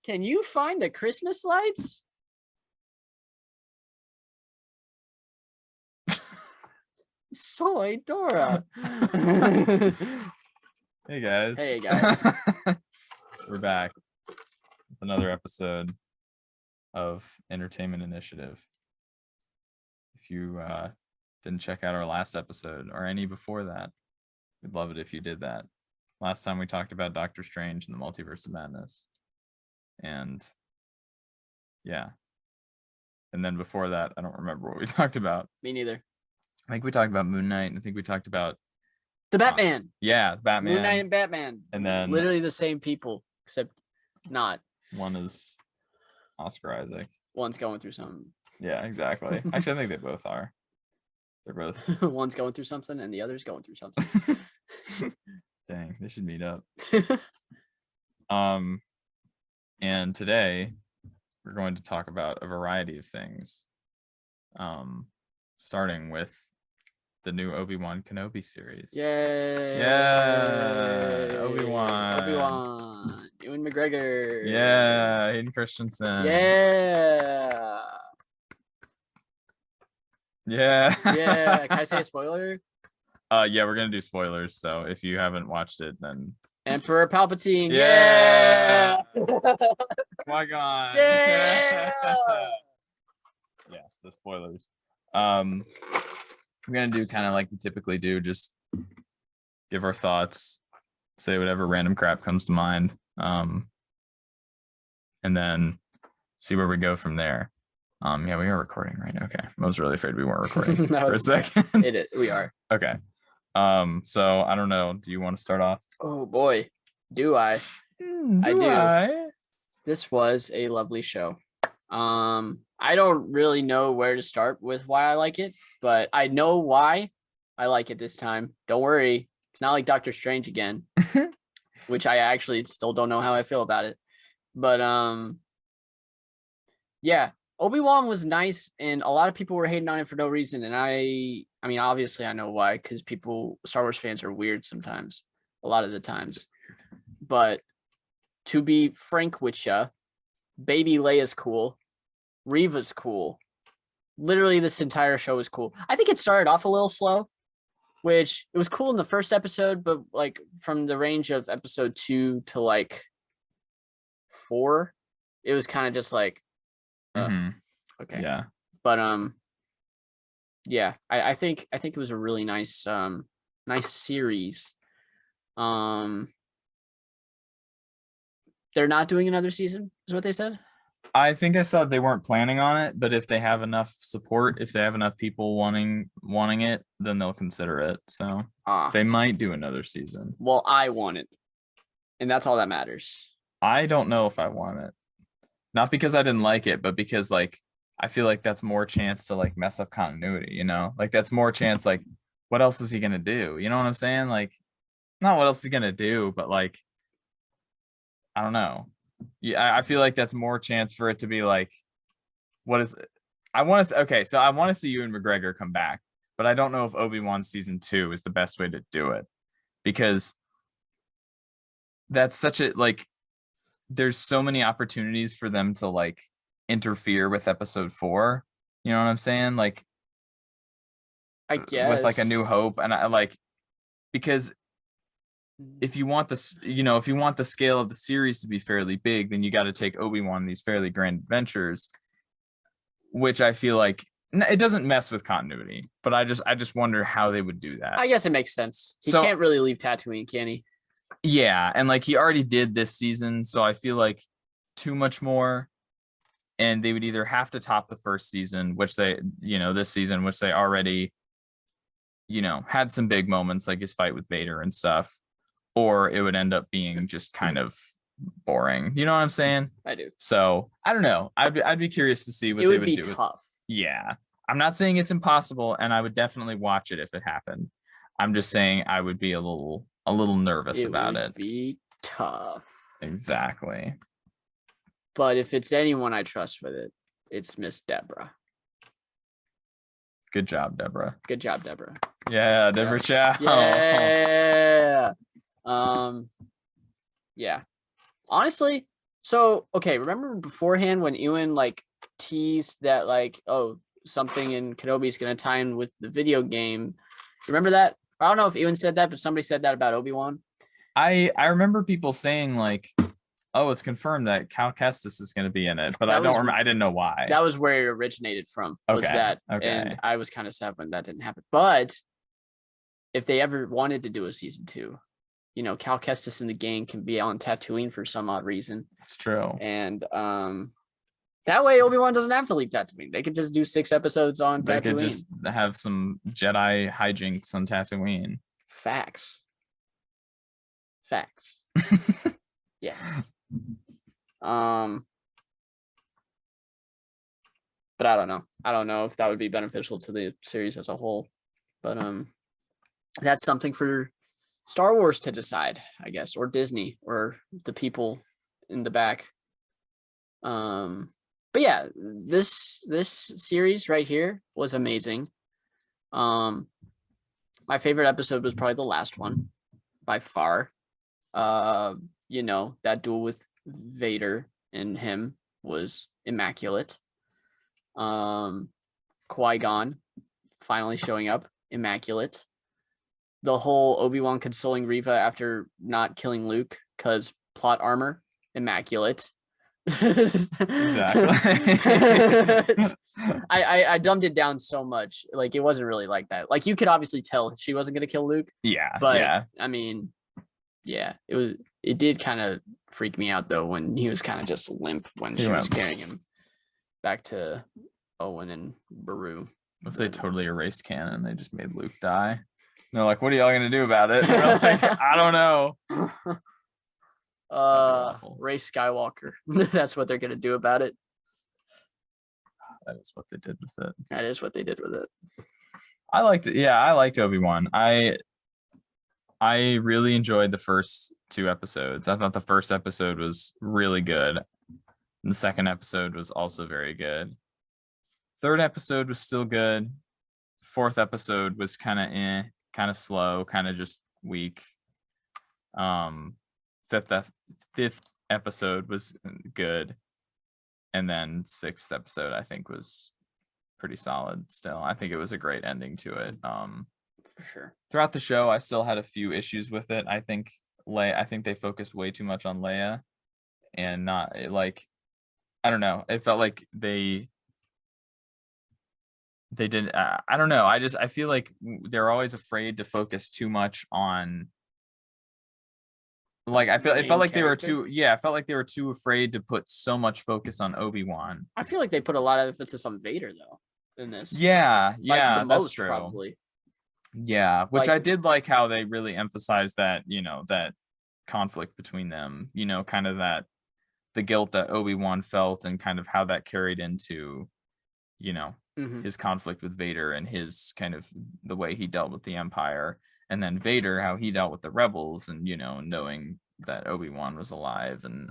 Can you find the Christmas lights? Soy Dora. Hey guys. Hey guys. We're back with another episode of Entertainment Initiative. If you didn't check out our last episode or any before that, we'd love it if you did that. Last time we talked about Doctor Strange and the Multiverse of Madness. And yeah. And then before that, I don't remember what we talked about. Me neither. I think we talked about Moon Knight, and I think we talked about the Batman. Yeah, Batman. Moon Knight and Batman. And then literally the same people, except not. One is Oscar Isaac. One's going through something. Yeah, exactly. Actually, I think they both are. They're both. One's going through something, and the other's going through something. Dang, they should meet up. And today we're going to talk about a variety of things. Starting with the new Obi-Wan Kenobi series. Yay! Yeah! Obi-Wan. Ewan McGregor. Yeah! Hayden Christensen. Yeah! Yeah! Yeah! Can I say a spoiler? Yeah, we're gonna do spoilers. So if you haven't watched it, then Emperor Palpatine. Yeah! My God. Yeah! Yeah. So spoilers. We're gonna do kind of like we typically do, just give our thoughts, say whatever random crap comes to mind, and then see where we go from there. Yeah, we are recording right now. Okay, I was really afraid we weren't recording for a second. We are. Okay. So I don't know. Do you want to start off? Oh boy, do I? I do. This was a lovely show. I don't really know where to start with why I like it, but I know why I like it this time. Don't worry. It's not like Doctor Strange again, which I actually still don't know how I feel about it. But yeah, Obi-Wan was nice, and a lot of people were hating on it for no reason. And I mean, obviously I know why, because Star Wars fans are weird sometimes, a lot of the times. But to be frank with ya, Baby Leia's cool. Reva's cool. Literally, this entire show is cool. I think it started off a little slow, which it was cool in the first episode, but like from the range of episode 2 to like 4, it was kind of just like, okay, yeah. But yeah, I think it was a really nice series. They're not doing another season, is what they said. I think I saw they weren't planning on it, but if they have enough support, if they have enough people wanting it, then they'll consider it. So they might do another season. Well, I want it, and that's all that matters. I don't know if I want it, not because I didn't like it, but because like I feel like that's more chance to like mess up continuity. You know, like that's more chance. Like, what else is he gonna do? You know what I'm saying? Like, not what else is he gonna do, but like, I don't know. Yeah, I feel like that's more chance for it to be like, what is it? I want to okay, so I want to see Ewan McGregor come back, but I don't know if Obi-Wan season 2 is the best way to do it, because that's such a like there's so many opportunities for them to like interfere with episode 4. You know what I'm saying? Like, I guess with like A New Hope, and I like, because if you want this, you know, if you want the scale of the series to be fairly big, then you got to take Obi-Wan these fairly grand adventures, which I feel like it doesn't mess with continuity, but I just wonder how they would do that. I guess it makes sense. He can't really leave Tatooine, can he? Yeah, and like he already did this season, so I feel like too much more, and they would either have to top the first season, which they, you know, this season, which they already, you know, had some big moments like his fight with Vader and stuff, or it would end up being just kind of boring. You know what I'm saying? I do. So I don't know. I'd be curious to see what they would do. It would be tough. Yeah. I'm not saying it's impossible, and I would definitely watch it if it happened. I'm just saying I would be a little nervous about it. It would be tough. Exactly. But if it's anyone I trust with it, it's Miss Deborah. Good job, Deborah. Good job, Deborah. Yeah, Deborah Chow. Yeah. Yeah. Honestly, So okay, remember beforehand when Ewan like teased that like, oh, something in Kenobi is gonna tie in with the video game. Remember that? I don't know if Ewan said that, but somebody said that about Obi-Wan. I remember people saying like, oh, it's confirmed that Cal Kestis is going to be in it, but That I don't was- remember. I didn't know why. That was where it originated from. Was Okay, that? okay. And I was kind of sad when that didn't happen. But if they ever wanted to do a season 2, you know, Cal Kestis and the gang can be on Tatooine for some odd reason. It's true. And that way Obi-Wan doesn't have to leave Tatooine. They could just do 6 episodes on They Tatooine. could just have some Jedi hijinks on Tatooine. Facts. Yes. But I don't know. I don't know if that would be beneficial to the series as a whole. But that's something for Star Wars to decide, I guess, or Disney, or the people in the back. But yeah, this series right here was amazing. My favorite episode was probably the last one by far. You know, that duel with Vader and him was immaculate. Qui-Gon finally showing up, immaculate. The whole Obi-Wan consoling Reva after not killing Luke because plot armor, immaculate. Exactly. I dumbed it down so much. Like, it wasn't really like that. Like, you could obviously tell she wasn't gonna kill Luke. Yeah, But yeah. I mean, yeah, it did kind of freak me out though when he was kind of just limp when she was carrying him back to Owen and Beru. If they totally erased canon, they just made Luke die. And they're like, what are y'all gonna do about it? They're like, I don't know. Rey Skywalker. That's what they're gonna do about it. That is what they did with it. That is what they did with it. I liked it. Yeah, I liked Obi-Wan. I really enjoyed the first 2 episodes. I thought the first episode was really good. And the second episode was also very good. Third episode was still good. Fourth episode was kind of slow, kind of just weak. Fifth episode was good. And then 6th episode, I think, was pretty solid still. I think it was a great ending to it. For sure. Throughout the show, I still had a few issues with it. I think they focused way too much on Leia, and not like, I don't know. It felt like they didn't. I don't know. I feel like they're always afraid to focus too much on. Like, it felt like they were too. Yeah, it felt like they were too afraid to put so much focus on Obi-Wan. I feel like they put a lot of emphasis on Vader though in this. Yeah, Like, the that's most, true. probably. Yeah, which Like- I did like how they really emphasized that, you know, that conflict between them, you know, kind of that the guilt that Obi-Wan felt and kind of how that carried into, you know, Mhm. his conflict with Vader and his kind of the way he dealt with the Empire, and then Vader, how he dealt with the rebels, and, you know, knowing that Obi-Wan was alive. And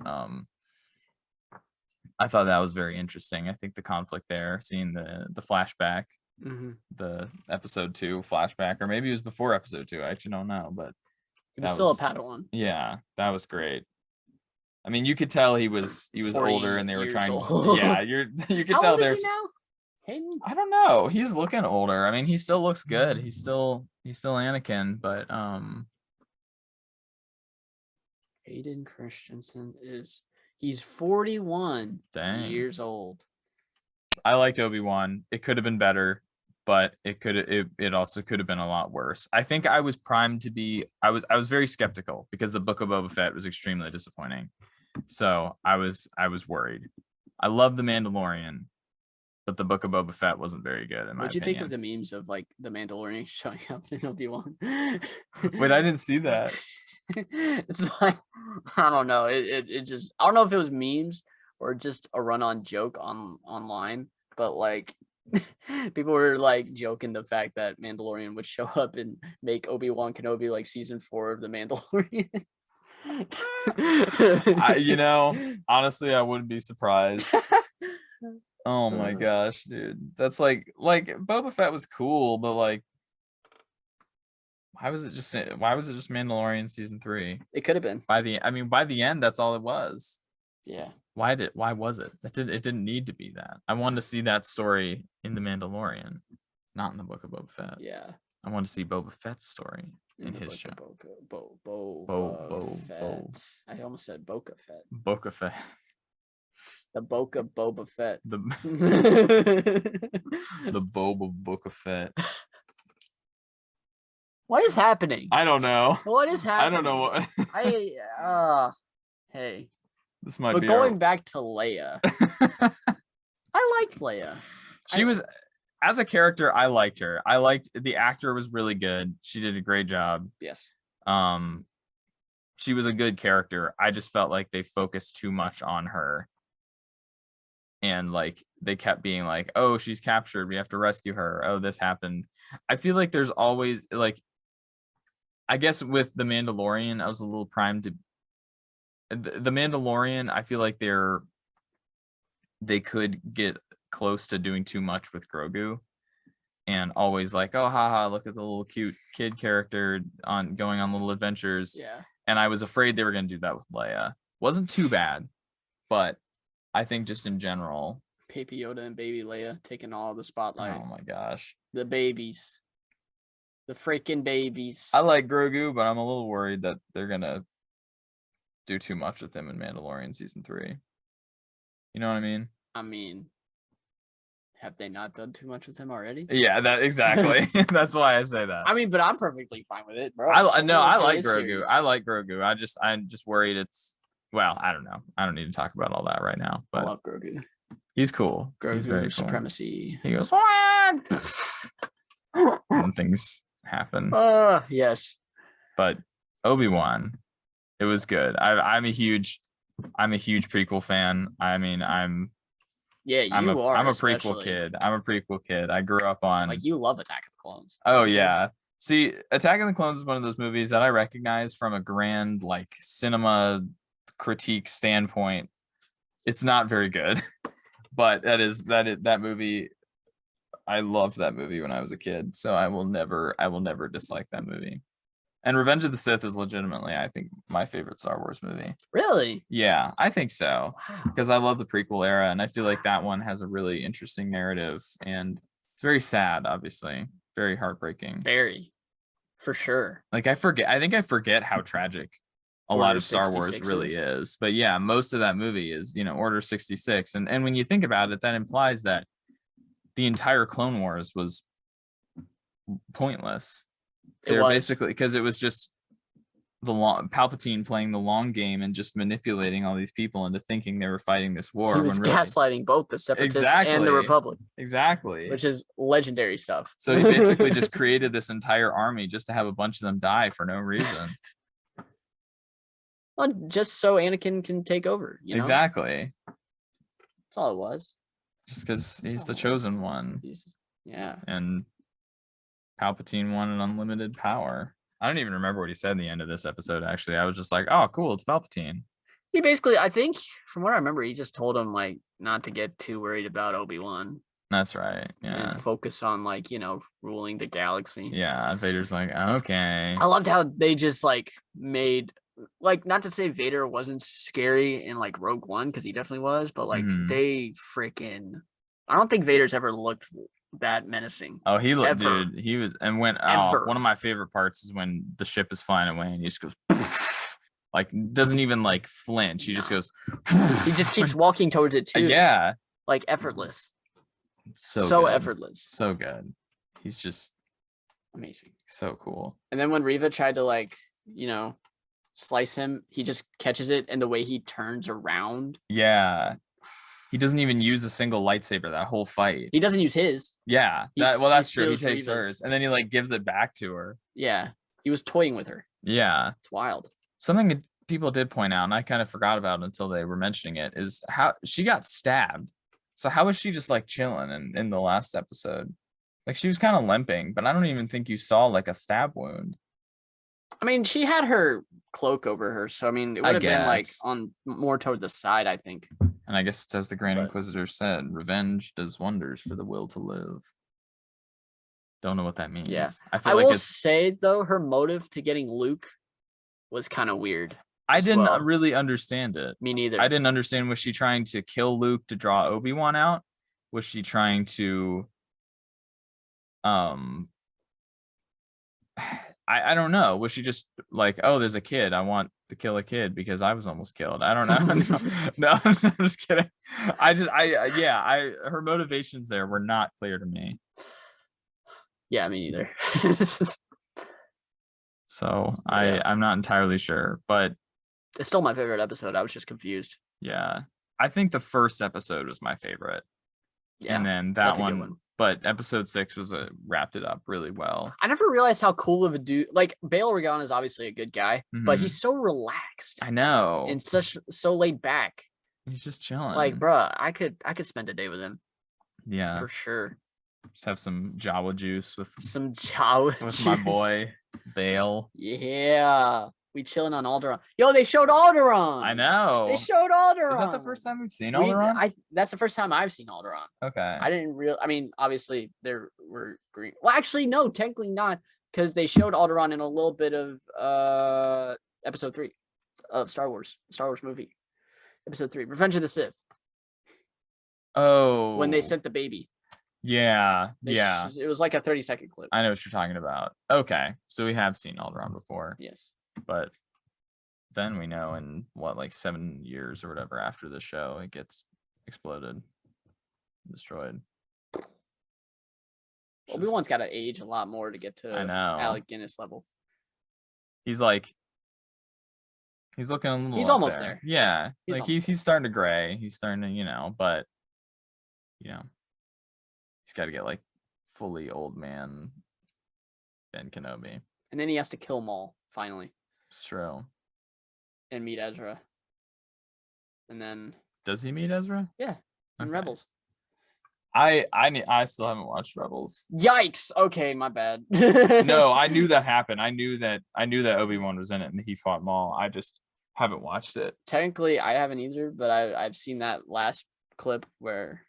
I thought that was very interesting. I think the conflict there, seeing the flashback, Mhm. the episode 2 flashback, or maybe it was before episode 2, I actually don't know, but He was that still was- a Padawan. yeah, that was great. I mean, you could tell he was 40 older, and they were years trying. old. Yeah, you could How tell old they're. is he now? Hayden? I don't know. He's looking older. I mean, he still looks good. He's still Anakin, but Hayden Christensen he's 41 dang. years old. I liked Obi-Wan. It could have been better, but it also could have been a lot worse. I think I was primed to be. I was very skeptical because the Book of Boba Fett was extremely disappointing. So I was worried. I love The Mandalorian, but the Book of Boba Fett wasn't very good in my What'd you opinion. think of the memes of like the Mandalorian showing up in Obi-Wan? Wait, I didn't see that. It's like, I don't know. It just, I don't know if it was memes or just a run-on joke online, but like people were like joking the fact that Mandalorian would show up and make Obi-Wan Kenobi like season 4 of the Mandalorian. You know, honestly, I wouldn't be surprised. Oh my gosh, dude. That's like Boba Fett was cool, but like why was it just Mandalorian season 3? It could have been. By the end, that's all it was. Yeah. Why was it? It didn't need to be that. I wanted to see that story in The Mandalorian, not in the Book of Boba Fett. Yeah. I want to see Boba Fett's story in his show. Boba Fett. I almost said Boca Fett. Boba Fett. The Boca Boba Fett. The Boba Boba Fett. What is happening? I don't know. What is happening? I don't know what. Hey. This might but be. Going back to Leia, I liked Leia. She was, as a character, I liked her. I liked the actor was really good. She did a great job. Yes. She was a good character. I just felt like they focused too much on her. And like they kept being like, oh, she's captured. We have to rescue her. Oh, this happened. I feel like there's always like, I guess with The Mandalorian, I was a little primed to. The Mandalorian, I feel like they could get close to doing too much with Grogu, and always like, oh, haha, look at the little cute kid character going on little adventures. Yeah. And I was afraid they were going to do that with Leia. Wasn't too bad, but I think just in general, Baby Yoda and Baby Leia taking all the spotlight. Oh my gosh, the babies, the freaking babies. I like Grogu, but I'm a little worried that they're gonna do too much with him in Mandalorian season 3. You know what I mean? I mean, have they not done too much with him already? Yeah, that exactly. That's why I say that. I mean, but I'm perfectly fine with it, bro. I like Grogu. Series. I like Grogu. I'm just worried it's. Well, I don't know. I don't need to talk about all that right now. But I love Grogu. He's cool. Grogu he's very supremacy. Cool. He goes, what? And things happen. Yes. But Obi-Wan, it was good. I'm a huge prequel fan. I mean, I'm a prequel kid. I'm a prequel kid. I grew up on like you love Attack of the Clones. Oh yeah. See, Attack of the Clones is one of those movies that I recognize from a grand like cinema critique standpoint. It's not very good. But that movie, I loved that movie when I was a kid. So I will never dislike that movie. And Revenge of the Sith is legitimately, I think, my favorite Star Wars movie. Really? Yeah, I think so. Wow. Because I love the prequel era, and I feel like that one has a really interesting narrative, and it's very sad, obviously, very heartbreaking. Very, for sure. Like I think I forget how tragic a lot of Star Wars really is. But yeah, most of that movie is, Order 66. And when you think about it, that implies that the entire Clone Wars was pointless. They're basically, because it was just Palpatine playing the long game and just manipulating all these people into thinking they were fighting this war. He was gaslighting both the Separatists and the Republic. Exactly. Which is legendary stuff. So he basically just created this entire army just to have a bunch of them die for no reason. Well, just so Anakin can take over. Exactly. That's all it was. Just because he's the chosen one. Yeah. And Palpatine won an unlimited power. I don't even remember what he said in the end of this episode, actually. I was just like, oh, cool, it's Palpatine. He basically, I think, from what I remember, he just told him, like, not to get too worried about Obi-Wan. That's right, yeah. And focus on, like, ruling the galaxy. Yeah, Vader's like, okay. I loved how they just, like, made, like, not to say Vader wasn't scary in, like, Rogue One, because he definitely was, but, like, they freaking, I don't think Vader's ever looked that menacing. Oh, he looked, dude. He was, and one of my favorite parts is when the ship is flying away and he just goes, like, doesn't even like flinch. He just goes, he just keeps walking towards it too. Yeah, like effortless. So good. Effortless. So good. He's just amazing. So cool. And then when Reva tried to like, slice him, he just catches it, and the way he turns around. Yeah. He doesn't even use a single lightsaber that whole fight. He doesn't use his. Yeah. That's true. He takes hers and then he like gives it back to her. Yeah. He was toying with her. Yeah. It's wild. Something that people did point out, and I kind of forgot about it until they were mentioning it, is how she got stabbed. So how was she just like chilling in the last episode? Like she was kind of limping, but I don't even think you saw like a stab wound. I mean, she had her cloak over her, so I mean, it would have been like on more toward the side, I think. And I guess it's as the Grand Inquisitor said, revenge does wonders for the will to live. Don't know what that means. Yeah. I will say, though, her motive to getting Luke was kind of weird. I as didn't well. really understand it. Me neither. I didn't understand. Was she trying to kill Luke to draw Obi-Wan out? Was she trying to I don't know. Was she just like, oh, there's a kid. I want to kill a kid because I was almost killed. I don't know. No, I'm just kidding. Her motivations there were not clear to me. Yeah, me neither. So Yeah. I'm not entirely sure, but It's still my favorite episode. I was just confused. yeah, I think the first episode was my favorite. Yeah, and then that's that a good one, one. but episode 6 was wrapped it up really well. I never realized how cool of a dude. Like Bail Organa is obviously a good guy, but Mhm. he's so relaxed I know. and so laid back. He's just chilling. Like, bruh, I could spend a day with him yeah, for sure. just have some Jawa juice with Some chow with my boy Bale. Yeah, we chilling on Alderaan. Yo, they showed Alderaan. I know. They showed Alderaan. Is that the first time we've seen Alderaan? That's the first time I've seen Alderaan. Okay. I mean, obviously there were green. Well, actually, no, technically not, because they showed Alderaan in a little bit of episode 3 of Star Wars movie. Episode 3, Revenge of the Sith. Oh. When they sent the baby. Yeah. It was like a 30-second clip. I know what you're talking about. Okay. So we have seen Alderaan before. Yes. But then we know in like 7 years or whatever after the show, it gets exploded, destroyed. Obi-Wan's got to age a lot more to get to Alec Guinness level. He's like, he's looking a little. He's almost there. Yeah, he's starting to gray. He's starting to, but he's got to get like fully old man Ben Kenobi. And then he has to kill Maul finally. It's true. And meet Ezra. And then does he meet Ezra? Yeah, in Rebels. I still haven't watched Rebels. Yikes! Okay, my bad. No, I knew that happened. I knew that Obi-Wan was in it and he fought Maul. I just haven't watched it. Technically, I haven't either, but I've seen that last clip where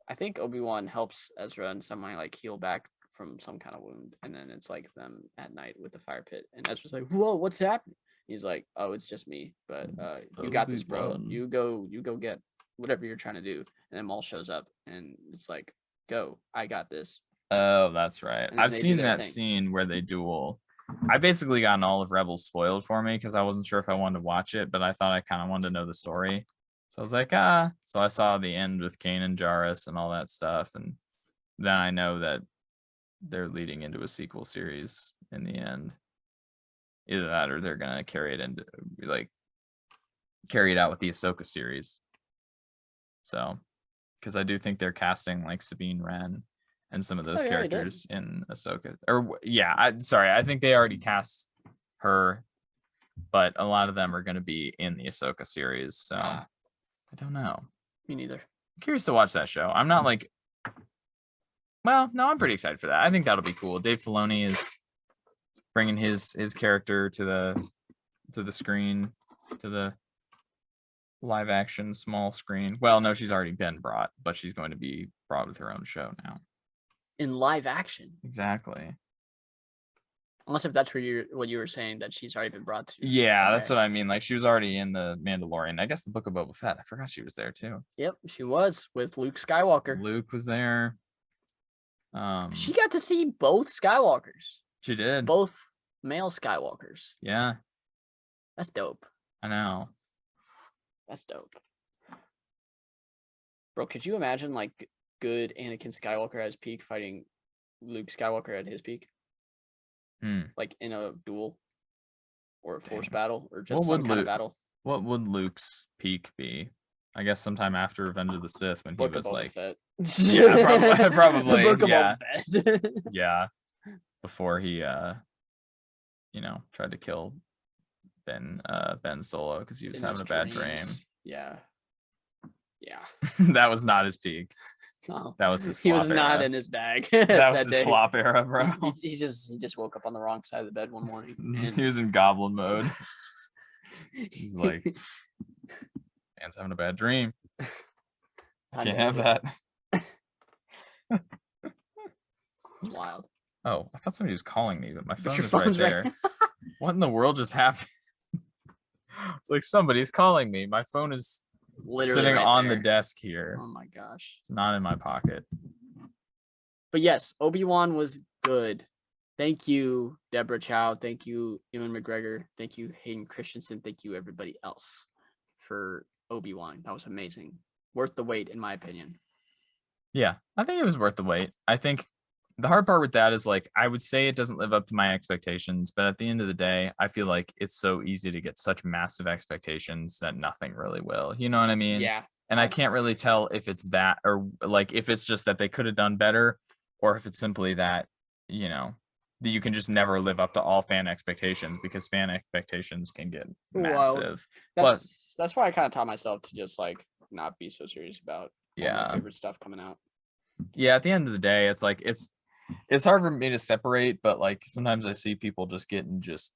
I think Obi-Wan helps Ezra and somehow like heal back from some kind of wound, and then it's like them at night with the fire pit, and Ezra's like, "Whoa, what's happening?" He's like, "Oh, it's just me, but you got this, bro. You go get whatever you're trying to do." And then Maul shows up, and it's like, "Go, I got this." Oh, that's right. I've seen that scene where they duel. I basically gotten all of Rebels spoiled for me because I wasn't sure if I wanted to watch it, but I thought I kind of wanted to know the story. So I was like, So I saw the end with Kanan Jarrus and all that stuff, and then I know that they're leading into a sequel series in the end. Either that or they're gonna carry it out with the Ahsoka series. So, because I do think they're casting like Sabine Wren and some of those characters in Ahsoka. I think they already cast her, but a lot of them are going to be in the Ahsoka series. So I don't know. Me neither. I'm curious to watch that show. I'm not like, well, no, I'm pretty excited for that. I think that'll be cool. Dave Filoni is bringing his character to the screen, to the live action small screen. Well, no, she's already been brought, but she's going to be brought with her own show now. In live action. Exactly. Unless if that's what you were saying, that she's already been brought to. Yeah, that's what I mean. Like she was already in the Mandalorian. I guess the Book of Boba Fett. I forgot she was there too. Yep, she was with Luke Skywalker. Luke was there. She got to see both Skywalkers. She did. Both male Skywalkers. Yeah. That's dope. I know. That's dope. Bro, could you imagine like good Anakin Skywalker at his peak fighting Luke Skywalker at his peak? Like in a duel or a force battle or just some kind of battle. What would Luke's peak be? I guess sometime after Revenge of the Sith when he was like yeah, probably yeah. Yeah. Before he tried to kill Ben Solo because he was having a bad dream. Yeah. That was not his peak. No, that was his flop he was era. Not in his bag. That was his flop era, bro. He just woke up on the wrong side of the bed one morning. He was in goblin mode. He's like, man's having a bad dream. Can't have that. It's wild. Oh, I thought somebody was calling me, but my phone is right there. What in the world just happened? It's like somebody's calling me. My phone is Literally sitting right on the there. desk here. Oh my gosh. It's not in my pocket. But yes, Obi-Wan was good. Thank you, Deborah Chow. Thank you, Ewan McGregor. Thank you, Hayden Christensen. Thank you, everybody else, for Obi-Wan. That was amazing. Worth the wait, in my opinion. Yeah, I think it was worth the wait. I think the hard part with that is like I would say it doesn't live up to my expectations, but at the end of the day, I feel like it's so easy to get such massive expectations that nothing really will. You know what I mean? Yeah. And I can't really tell if it's that or like if it's just that they could have done better or if it's simply that, you know, that you can just never live up to all fan expectations because fan expectations can get massive. That's why I kind of taught myself to just like not be so serious about all my favorite stuff coming out. Yeah, at the end of the day, it's like it's hard for me to separate, but like sometimes I see people just getting just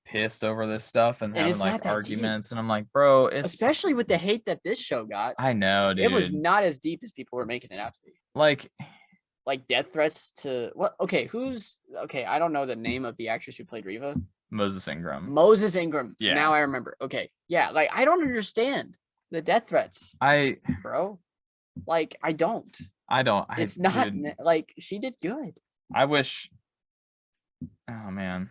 pissed over this stuff and having like arguments, and I'm like, bro, it's especially with the hate that this show got. I know, dude. It was not as deep as people were making it out to be. Like death threats to what? Okay, I don't know the name of the actress who played Reva. Moses Ingram. Yeah. Now I remember. Okay. Yeah. Like I don't understand the death threats. Bro. Like I don't. It's not like she did good. I wish. Oh man.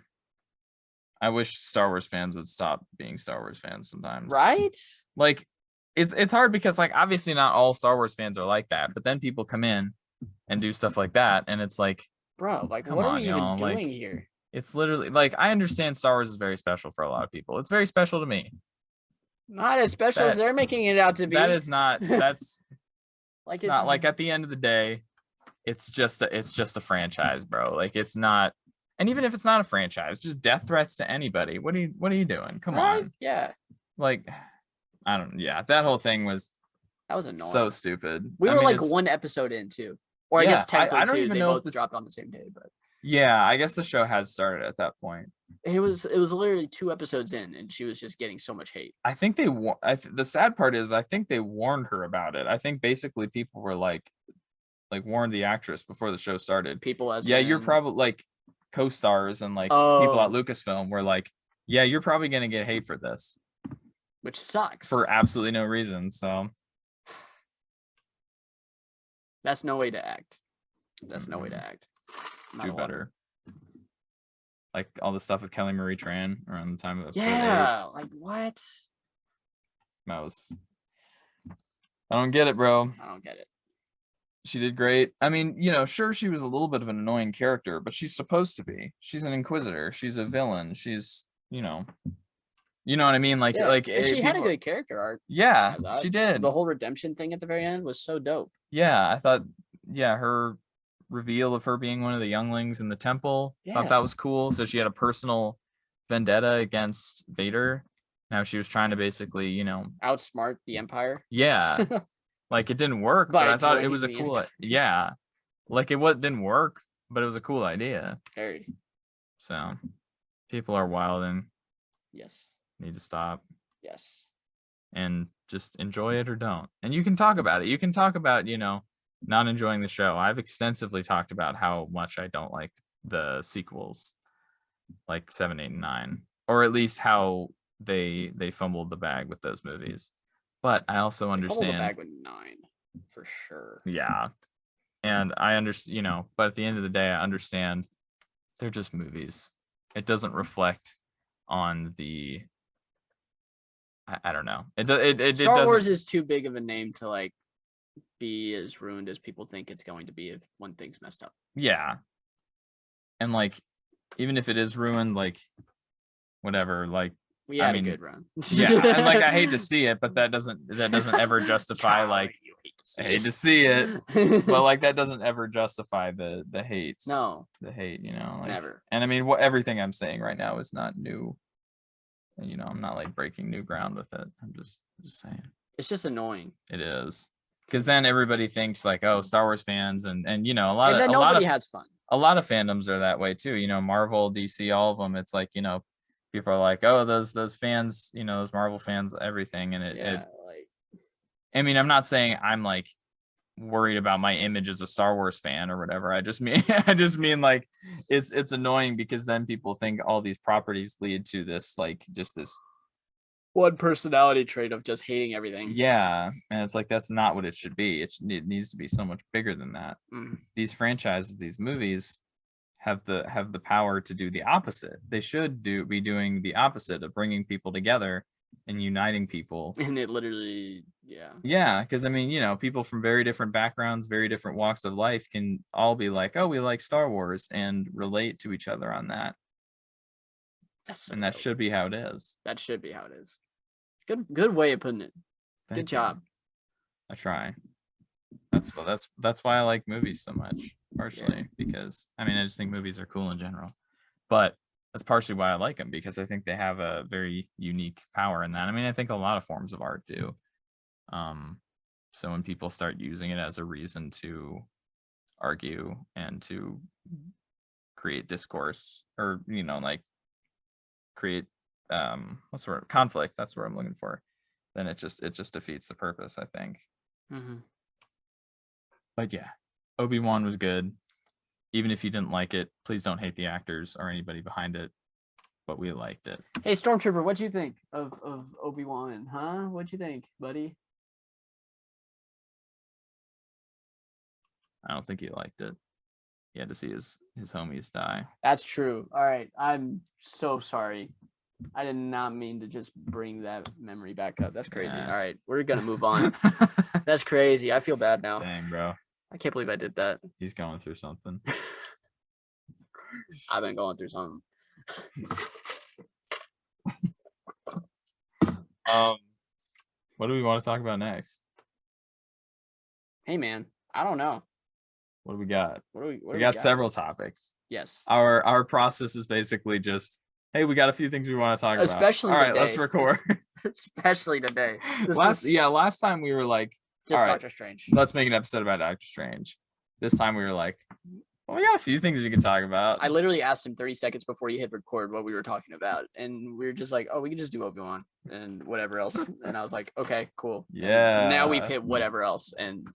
I wish Star Wars fans would stop being Star Wars fans sometimes. Right? Like it's hard because like obviously not all Star Wars fans are like that, but then people come in and do stuff like that, and it's like, bro, like what are we even doing here? It's literally like I understand Star Wars is very special for a lot of people. It's very special to me. Not as special as they're making it out to be. That is not. That's like it's not like at the end of the day, it's just a franchise, bro. Like it's not. And even if it's not a franchise, just death threats to anybody. What are you doing? Come on. Yeah. Like, I don't. Yeah, that whole thing was. That was annoying. So stupid. We were like one episode in too, or I guess technically I don't even know if both dropped on the same day, but. Yeah, I guess the show had started at that point. It was literally 2 episodes in, and she was just getting so much hate. I think the sad part is I think they warned her about it. I think basically people were like warned the actress before the show started. People as you're probably like co-stars and like people at Lucasfilm were like, yeah, you're probably gonna get hate for this, which sucks for absolutely no reason. So that's no way to act. That's no way to act. Do better. Like all the stuff with Kelly Marie Tran around the time of episode 8. Like what? I don't get it, bro. I don't get it. She did great. I mean, sure, she was a little bit of an annoying character, but she's supposed to be. She's an inquisitor. She's a villain. She's, you know what I mean? Like, and she had a good character arc. Yeah, she did. The whole redemption thing at the very end was so dope. Yeah, I thought, her reveal of her being one of the younglings in the temple, thought that was cool. So she had a personal vendetta against Vader. Now she was trying to basically, outsmart the Empire. Yeah. Like it didn't work, but I thought it was a cool like didn't work, but it was a cool idea. Very. So people are wilding. Yes. Need to stop. Yes. And just enjoy it or don't. And you can talk about it. You can talk about, not enjoying the show. I've extensively talked about how much I don't like the sequels, like 7, 8, and 9, or at least how they fumbled the bag with those movies. But I also understand. Fumbled the bag with 9, for sure. Yeah, and I understand, but at the end of the day, I understand they're just movies. It doesn't reflect on the. I don't know. Star Wars is too big of a name to like be as ruined as people think it's going to be if one thing's messed up. Yeah. And like, even if it is ruined, like, whatever, like, we had a good run. Yeah, and like I hate to see it, but that doesn't ever justify like I hate to see it, but like that doesn't ever justify the hates. No, the hate, like, never. And I mean, everything I'm saying right now is not new. I'm not like breaking new ground with it. I'm just saying. It's just annoying. It is. Because then everybody thinks like, oh, Star Wars fans, and nobody has fun. A lot of fandoms are that way too. Marvel, DC, all of them. It's like people are like, oh, those fans, those Marvel fans, everything, and I mean, I'm not saying I'm like worried about my image as a Star Wars fan or whatever. I just mean like it's annoying because then people think all these properties lead to this like just this one personality trait of just hating everything. Yeah, and it's like that's not what it should be. It needs to be so much bigger than that. These franchises, these movies have the power to do the opposite. They should be doing the opposite of bringing people together and uniting people. And it literally, yeah, because I mean, you know, people from very different backgrounds, very different walks of life can all be like, oh, we like Star Wars, and relate to each other on that. And that should be how it is. That should be how it is. Good way of putting it. Good job. I try. That's why I like movies so much, partially because I mean I just think movies are cool in general, but that's partially why I like them, because I think they have a very unique power in that. I mean, I think a lot of forms of art do. So when people start using it as a reason to argue and to create discourse, or you know, like create what's the word, conflict, that's what I'm looking for, then it just defeats the purpose, I think. But yeah, Obi-Wan was good. Even if you didn't like it, please don't hate the actors or anybody behind it, but we liked it. Hey Stormtrooper, what'd you think of Obi-Wan? Huh? What'd you think, buddy? I don't think he liked it. He had to see his homies die. That's true. All right, I'm so sorry. I did not mean to just bring that memory back up. That's crazy. Yeah. All right, we're gonna move on. That's crazy. I feel bad now. Dang, bro. I can't believe I did that. He's going through something. I've been going through something. What do we want to talk about next? Hey man, I don't know. What do we got? We got several topics. Yes. Our process is basically just, hey, we got a few things we want to talk about. Especially all right, today. let's record. Especially today. Last time we were like, just all right, Doctor Strange. Let's make an episode about Doctor Strange. This time we were like, well, we got a few things we can talk about. I literally asked him 30 seconds before he hit record what we were talking about, and we were just like, oh, we can just do Obi-Wan and whatever else. And I was like, okay, cool. Yeah. And now we've hit whatever else, and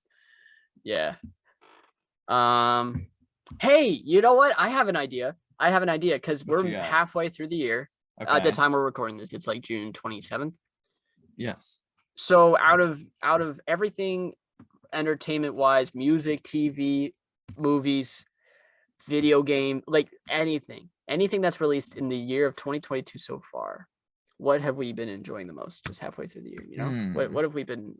yeah. Hey, you know what? I have an idea because we're halfway through the year. Okay. At the time we're recording this, it's like June 27th. Yes. So out of everything, entertainment wise, music, TV, movies, video game, like anything that's released in the year of 2022 so far, what have we been enjoying the most just halfway through the year? You know, what have we been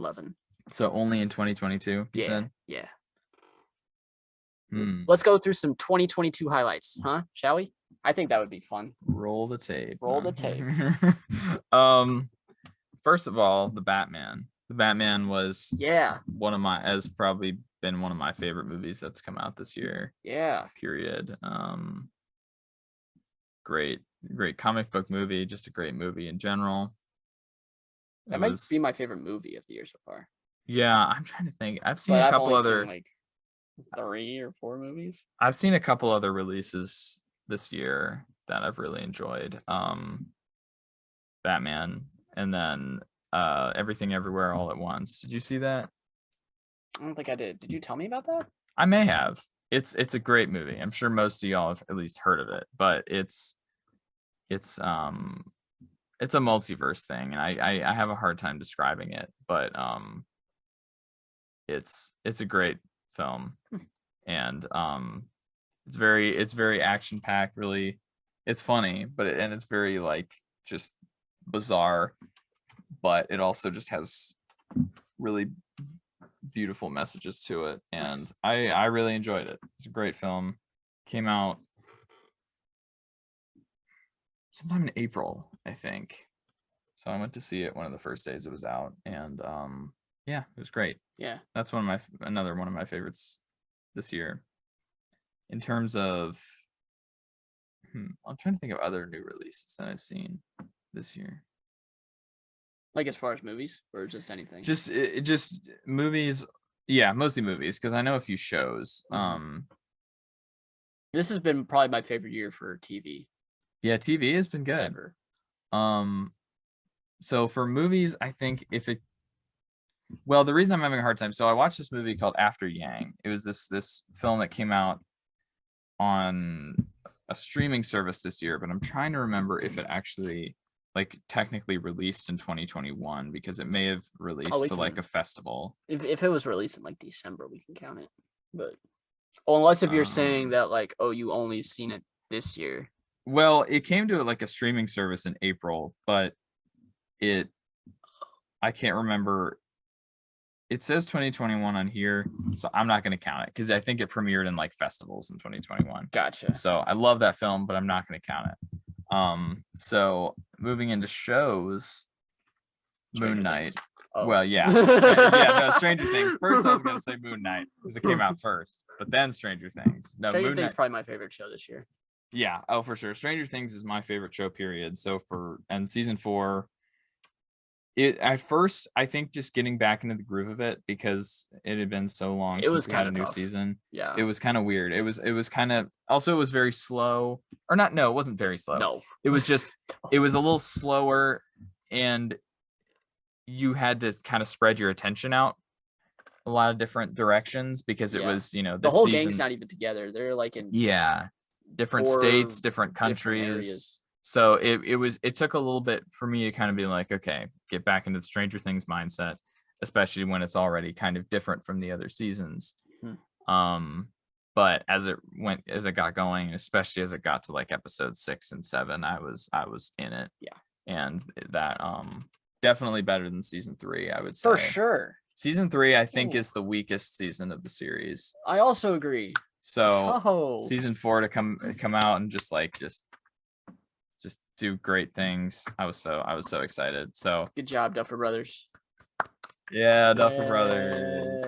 loving? So only in 2022, you said? Yeah. Let's go through some 2022 highlights, huh? Shall we? I think that would be fun. Roll the tape. First of all, the Batman. The Batman was has probably been one of my favorite movies that's come out this year. Yeah. Period. Great comic book movie, just a great movie in general. That might be my favorite movie of the year so far. Yeah, I'm trying to think. I've seen a couple other, like 3 or 4 movies. I've seen a couple other releases this year that I've really enjoyed. Batman, and then Everything Everywhere All at Once. Did you see that? I don't think I did. Did you tell me about that? I may have. It's a great movie. I'm sure most of y'all have at least heard of it, but it's a multiverse thing, and I have a hard time describing it, but it's a great film, and it's very action packed. Really, it's funny, but it's very like just bizarre, but it also just has really beautiful messages to it, and I really enjoyed it. It's a great film. Came out sometime in April, I think. So I went to see it one of the first days it was out, and yeah, it was great. Yeah, that's another one of my favorites this year. In terms of, I'm trying to think of other new releases that I've seen this year. Like as far as movies, or just anything? Just movies. Yeah, mostly movies, because I know a few shows. This has been probably my favorite year for TV. Yeah, TV has been good. Ever. So for movies, I think the reason I'm having a hard time, so I watched this movie called After Yang. It was this film that came out on a streaming service this year, but I'm trying to remember if it actually like technically released in 2021 because it may have released we to like can- a festival. If it was released in like December, we can count it. But unless if you're saying that like, oh, you only seen it this year. Well, it came to like a streaming service in April, but I can't remember. It says 2021 on here, so I'm not going to count it because I think it premiered in like festivals in 2021. Gotcha. So I love that film, but I'm not going to count it. So moving into shows, Moon Knight. Oh. Well, yeah. No, Stranger Things. First, I was going to say Moon Knight because it came out first, but then Stranger Things. No, Stranger Moon Things Knight. is probably my favorite show this year. Yeah. Oh, for sure. Stranger Things is my favorite show, period. So and season 4, it at first, I think just getting back into the groove of it because it had been so long since we had a new season. Yeah. It was kind of weird. It was kind of, also it was very slow, or not. No, it wasn't very slow. No, it was just, it was a little slower, and you had to kind of spread your attention out a lot of different directions because it was, the whole gang's not even together. They're like in different 4 states, different countries. areas. So it took a little bit for me to kind of be like, okay, get back into the Stranger Things mindset, especially when it's already kind of different from the other seasons. But as it got going, especially as it got to like episode 6 and 7, I was in it. Yeah. And that definitely better than season 3, I would say. For sure. Season 3, I think, is the weakest season of the series. I also agree. So season 4 to come out and just do great things. I was so excited. So good job, Duffer Brothers. Yeah, Duffer Brothers.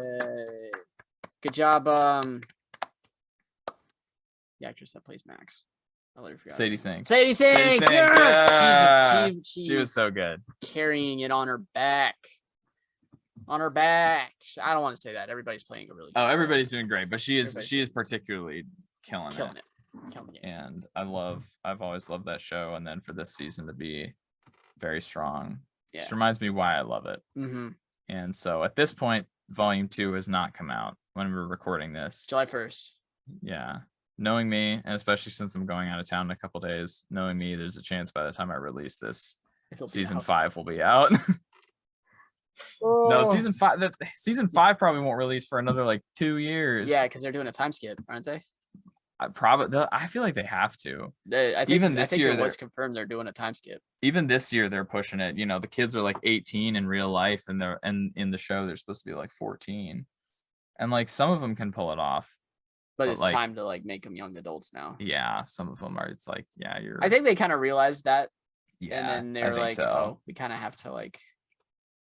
Good job. The actress that plays Max. I literally forgot. Sadie Sink. Sadie Sink. Yeah. She was so good. Carrying it on her back. On her back. I don't want to say that. Everybody's playing a really good everybody's doing great, but she is particularly killing it. And I've always loved that show, and then for this season to be very strong, just reminds me why I love it. And so at this point, volume 2 has not come out when we're recording this. July 1st. Yeah. Knowing me, and especially since I'm going out of town in a couple days, knowing me, there's a chance by the time I release this, season 5 will be out. No, season 5 probably won't release for another like 2 years. Yeah, because they're doing a time skip, aren't they? I feel like they have to. I think it was confirmed they're doing a time skip. Even this year they're pushing it. You know, the kids are like 18 in real life, and in the show they're supposed to be like 14, and like some of them can pull it off. But it's like, time to like make them young adults now. Yeah, some of them are. It's like, yeah, I think they kind of realized that. Yeah, and then they're like, oh, we kind of have to like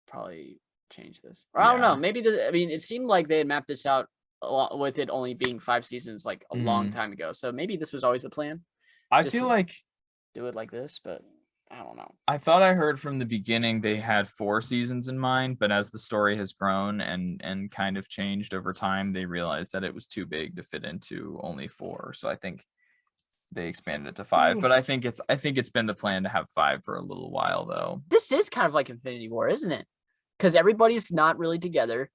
probably change this. Or Yeah. I don't know. Maybe it seemed like they had mapped this out a lot with it only being 5 seasons like a long time ago. So maybe this was always the plan. I feel like do it like this, but I don't know. I thought I heard from the beginning they had 4 seasons in mind, but as the story has grown and kind of changed over time, they realized that it was too big to fit into only 4. So I think they expanded it to 5. But I think it's been the plan to have 5 for a little while though. This is kind of like Infinity War, isn't it? Because everybody's not really together.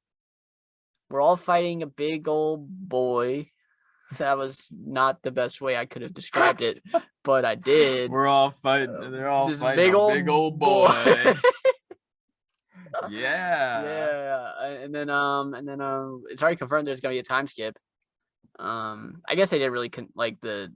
We're all fighting a big old boy. That was not the best way I could have described it, but I did. We're all fighting. They're all this fighting a big old boy. Yeah. Yeah. And then it's already confirmed there's gonna be a time skip. I guess they didn't really like the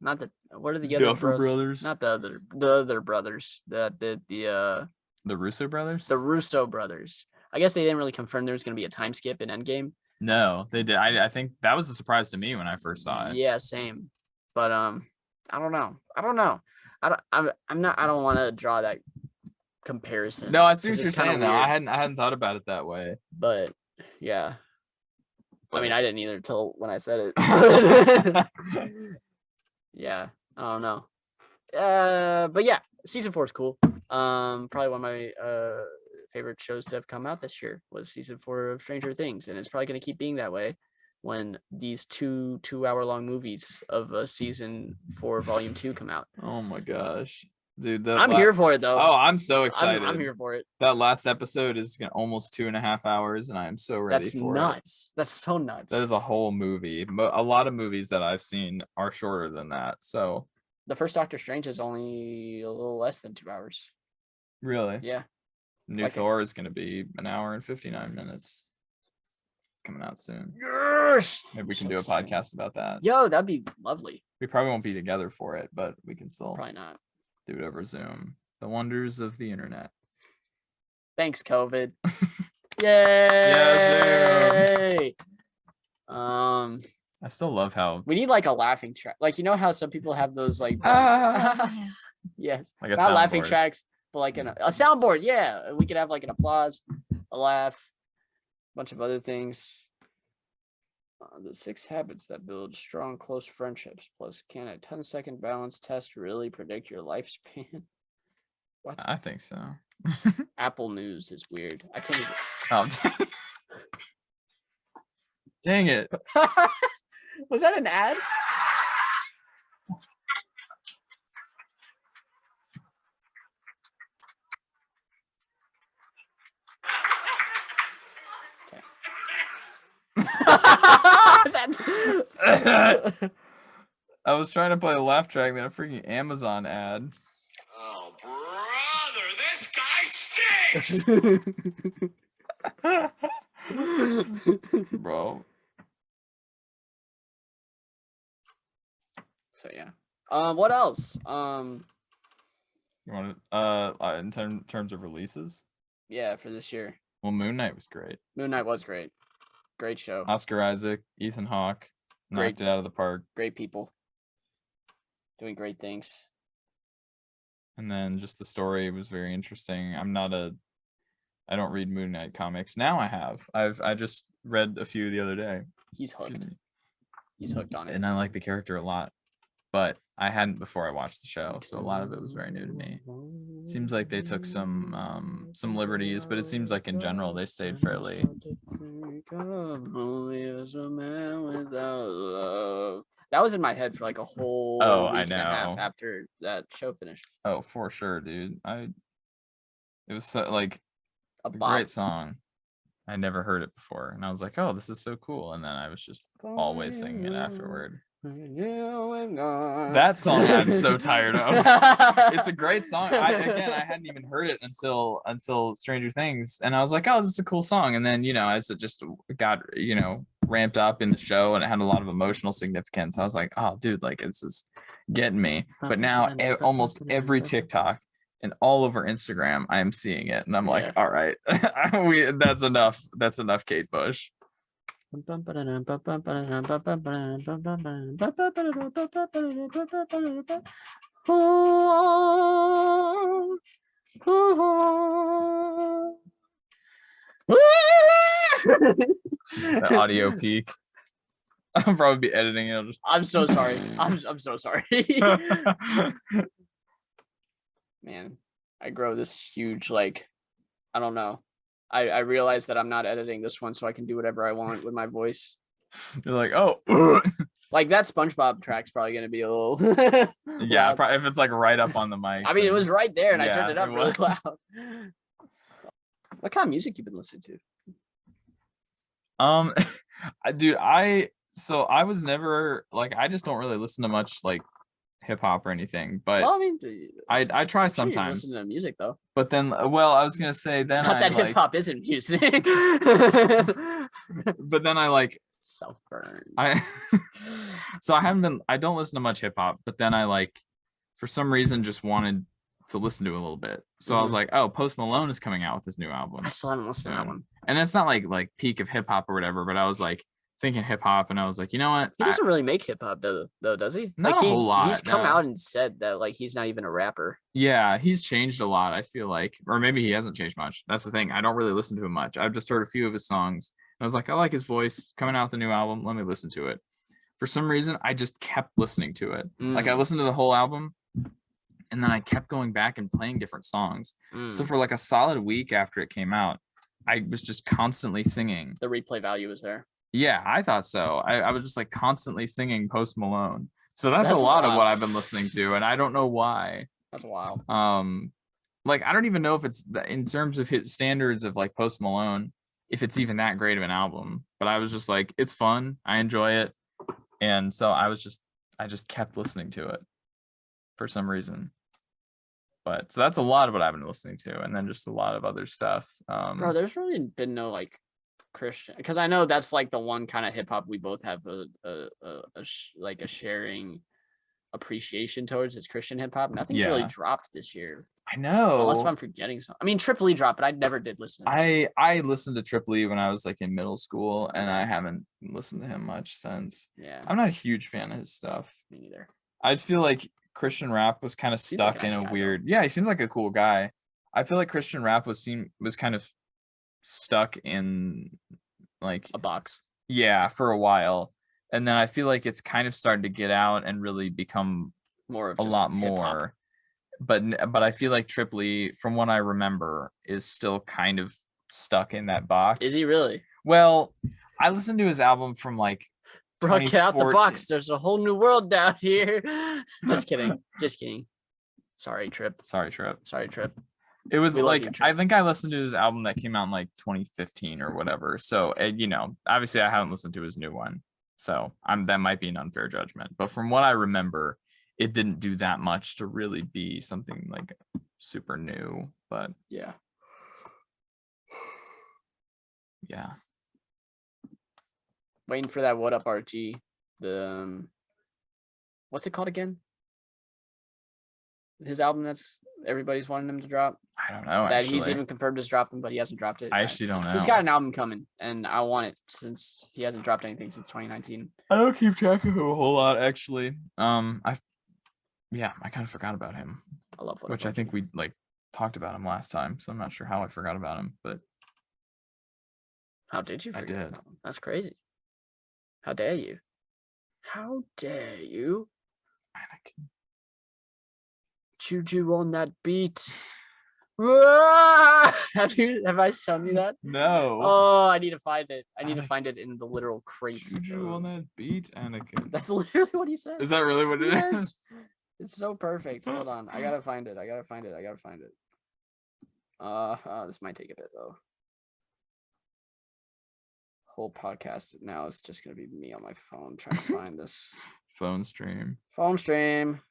not the what are the other brothers? Not the other brothers. The Russo brothers? The Russo brothers. I guess they didn't really confirm there was going to be a time skip in Endgame. No, they did. I think that was a surprise to me when I first saw it. Yeah, same. But I don't know. I don't want to draw that comparison. No, I see what you're saying though. I hadn't thought about it that way. But yeah. I mean, I didn't either till when I said it. Yeah, I don't know. But yeah, season 4 is cool. Probably one of my favorite shows to have come out this year was season 4 of Stranger Things, and it's probably going to keep being that way when these 2-hour-long movies of season 4 volume 2 come out. Oh my gosh, dude! I'm here for it though. Oh, I'm so excited! I'm here for it. That last episode is almost 2.5 hours, and I am so ready for it. That's nuts. That's so nuts. That is a whole movie. A lot of movies that I've seen are shorter than that. So The first Doctor Strange is only a little less than 2 hours. Really? Yeah. New Like Thor is going to be an hour and 59 minutes. It's coming out soon. Yes. Maybe we can So do a excited. podcast about that. Yo, that'd be lovely. We probably won't be together for it, but we can still Probably not. do it over Zoom. The wonders of the internet. Thanks, COVID. Yay! I still love how we need like a laughing track. Like, you know how some people have those like yes, like a not laughing soundboard. tracks, but like a soundboard. Yeah, we could have like an applause, a laugh, a bunch of other things. The 6 habits that build strong, close friendships. Plus, can a 10-second balance test really predict your lifespan? What? I think so. Apple News is weird. I can't even. Oh, dang it. Was that an ad? I was trying to play a laugh track, then a freaking Amazon ad. Oh, brother, this guy stinks! Bro. So yeah. What else? You want to in terms of releases? Yeah, for this year. Well, Moon Knight was great. Moon Knight was great. Great show. Oscar Isaac, Ethan Hawke knocked it out of the park. Great people. Doing great things. And then just the story was very interesting. I don't read Moon Knight comics. Now I have. I just read a few the other day. He's hooked. He's hooked on it. And I like the character a lot. But I hadn't before I watched the show, so a lot of it was very new to me. It seems like they took some liberties, but it seems like in general they stayed fairly. That was in my head for like a whole I week and a half know. after that show finished. Oh, for sure, dude. It was so, like A a bop. great song. I never heard it before, and I was like, "Oh, this is so cool!" And then I was just always singing it afterward. That song I'm so tired of. It's a great song. I hadn't even heard it until Stranger Things, and I was like, "Oh, this is a cool song." And then as it just got ramped up in the show, and it had a lot of emotional significance, I was like, "Oh, dude, like this is getting me." But now almost every TikTok and all over Instagram, I am seeing it, and I'm like, "All right, that's enough. That's enough, Kate Bush." The audio peak. I'll probably be editing it. I'm so sorry. I'm so sorry. Man, I grow this huge, like, I don't know. I realize that I'm not editing this one, so I can do whatever I want with my voice. You're like, oh, like that SpongeBob track's probably gonna be a little. Yeah, probably if it's like right up on the mic. I mean, it was right there, and I turned Yeah, it up it really was. loud. What kind of music you been listening to? Dude, so I was never like, I just don't really listen to much like hip hop or anything, but Well, I mean, I try I'm sure you sometimes. listen to music though. But then, well, I was gonna say then Not that like, hip hop isn't music. but then I like Self burn. So I don't listen to much hip hop, but then I like for some reason just wanted to listen to it a little bit. So I was like, oh, Post Malone is coming out with his new album. I still haven't listened to that one. And it's not like peak of hip hop or whatever, but I was like thinking hip hop, and I was like, you know what? He doesn't really make hip hop though, does he? Not like a whole lot, He's come no. out and said that like he's not even a rapper. Yeah, he's changed a lot, I feel like. Or maybe he hasn't changed much. That's the thing. I don't really listen to him much. I've just heard a few of his songs. And I was like, I like his voice coming out with a new album. Let me listen to it. For some reason, I just kept listening to it. Like I listened to the whole album, and then I kept going back and playing different songs. So for like a solid week after it came out, I was just constantly singing. The replay value is there. Yeah, I thought so. I was just like constantly singing Post Malone. So that's a lot of what I've been listening to, and I don't know why. That's wild. Like I don't even know if it's in terms of his standards of like Post Malone, if it's even that great of an album. But I was just like, it's fun. I enjoy it. And so I just kept listening to it. for some reason. But so that's a lot of what I've been listening to, and then just a lot of other stuff. Bro, there's really been no like Christian, because I know that's like the one kind of hip hop we both have like a sharing appreciation towards is Christian hip hop. Nothing's really Yeah. dropped this year, I unless if know. I'm forgetting something. I mean, Triple E dropped, but I never did listen to him. I listened to Triple E when I was like in middle school, and I haven't listened to him much since. Yeah, I'm not a huge fan of his stuff. me neither. I just feel like Christian rap was kind of Seems like stuck a in nice a guy, though. weird. Yeah, he seems like a cool guy. I feel like Christian rap was kind of stuck in like A box. yeah for a while, and then I feel like it's kind of starting to get out and really become More of a just lot hip-hop. more. But I feel like Triple E, from what I remember, is still kind of stuck in that box. Is he really? Well, I listened to his album from like Bro, get out the 2014. box. There's a whole new world down here. Just kidding. Just kidding. Sorry, Trip. Sorry, Trip. Sorry, Trip. It was We love like you, I Trip. think I listened to his album that came out in like 2015 or whatever. So you know, obviously I haven't listened to his new one, so that might be an unfair judgment. But from what I remember, it didn't do that much to really be something like super new. But Yeah. yeah, Waiting for that What Up RG. The what's it called again? His album that's everybody's wanting him to drop. I don't know. That Actually, he's even confirmed as dropping, but he hasn't dropped it. I actually don't know. He's got an album coming, and I want it since he hasn't dropped anything since 2019. I don't keep track of him a whole lot, actually. I kind of forgot about him, I love What which Up I think RG. we like talked about him last time, so I'm not sure how I forgot about him, but How did you I forget did. about him? That's crazy. How dare you? How dare you? Anakin. Juju on that beat. Have I shown you that? No. Oh, I need to find it. I need to find it in the literal crates. Juju on that beat, Anakin. That's literally what he said. Is that really what it is? Yes. It's so perfect. Hold on. I gotta find it. This might take a bit though. Whole podcast now is just gonna be me on my phone trying to find this Phone stream. phone stream.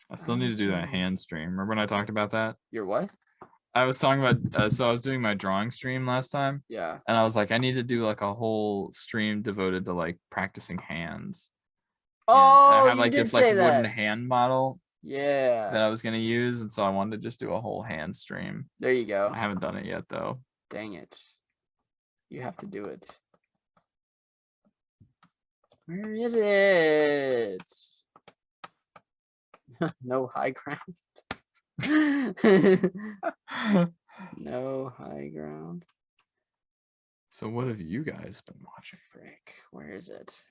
I still need to do that hand stream. Remember when I talked about that? Your what? I was talking about so I was doing my drawing stream last time, Yeah. and I was like, I need to do like a whole stream devoted to like practicing hands. And Oh, I have you like did this like say wooden that. hand model Yeah. that I was gonna use, and so I wanted to just do a whole hand stream. There you go. I haven't done it yet though. Dang it. You have to do it. Where is it? No high ground. No high ground. So what have you guys been watching? Frick. Where is it?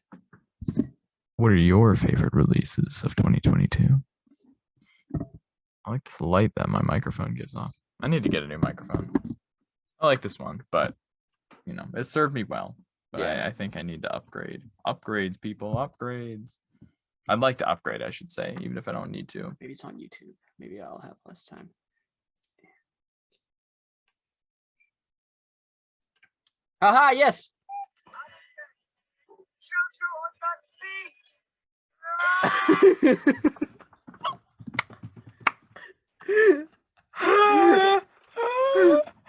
What are your favorite releases of 2022? I like this light that my microphone gives off. I need to get a new microphone. I like this one, but you know, it served me well. But Yeah. I think I need to upgrade. Upgrades, people, upgrades. I'd like to upgrade, I should say, even if I don't need to. Maybe it's on YouTube. Maybe I'll have less time. Haha, yes.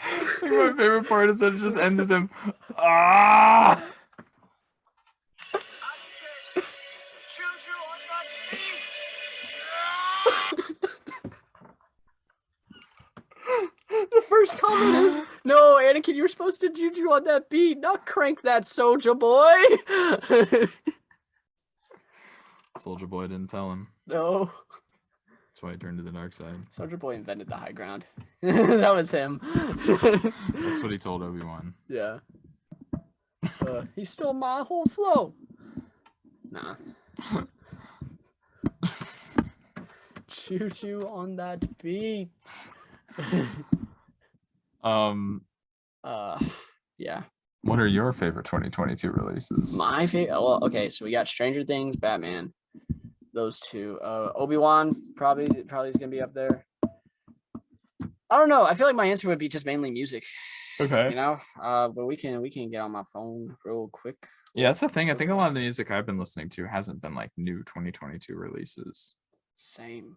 I think my favorite part is that it just ends with him. Ah! The first comment is, no, Anakin, you were supposed to juju on that beat, not crank that soldier boy. Soldier Boy didn't tell him. No. That's why he turned to the dark side. Soldier Boy invented the high ground. That was him. That's what he told Obi-Wan. Yeah. He stole my whole flow. Nah. Choo-choo on that beat. Yeah. What are your favorite 2022 releases? My favorite. Well, okay, so we got Stranger Things, Batman. Those two. Obi-Wan probably is gonna be up there. I don't know. I feel like my answer would be just mainly music. Okay. You know, but we can get on my phone real quick. Yeah, that's the thing. I think a lot of the music I've been listening to hasn't been like new 2022 releases. Same.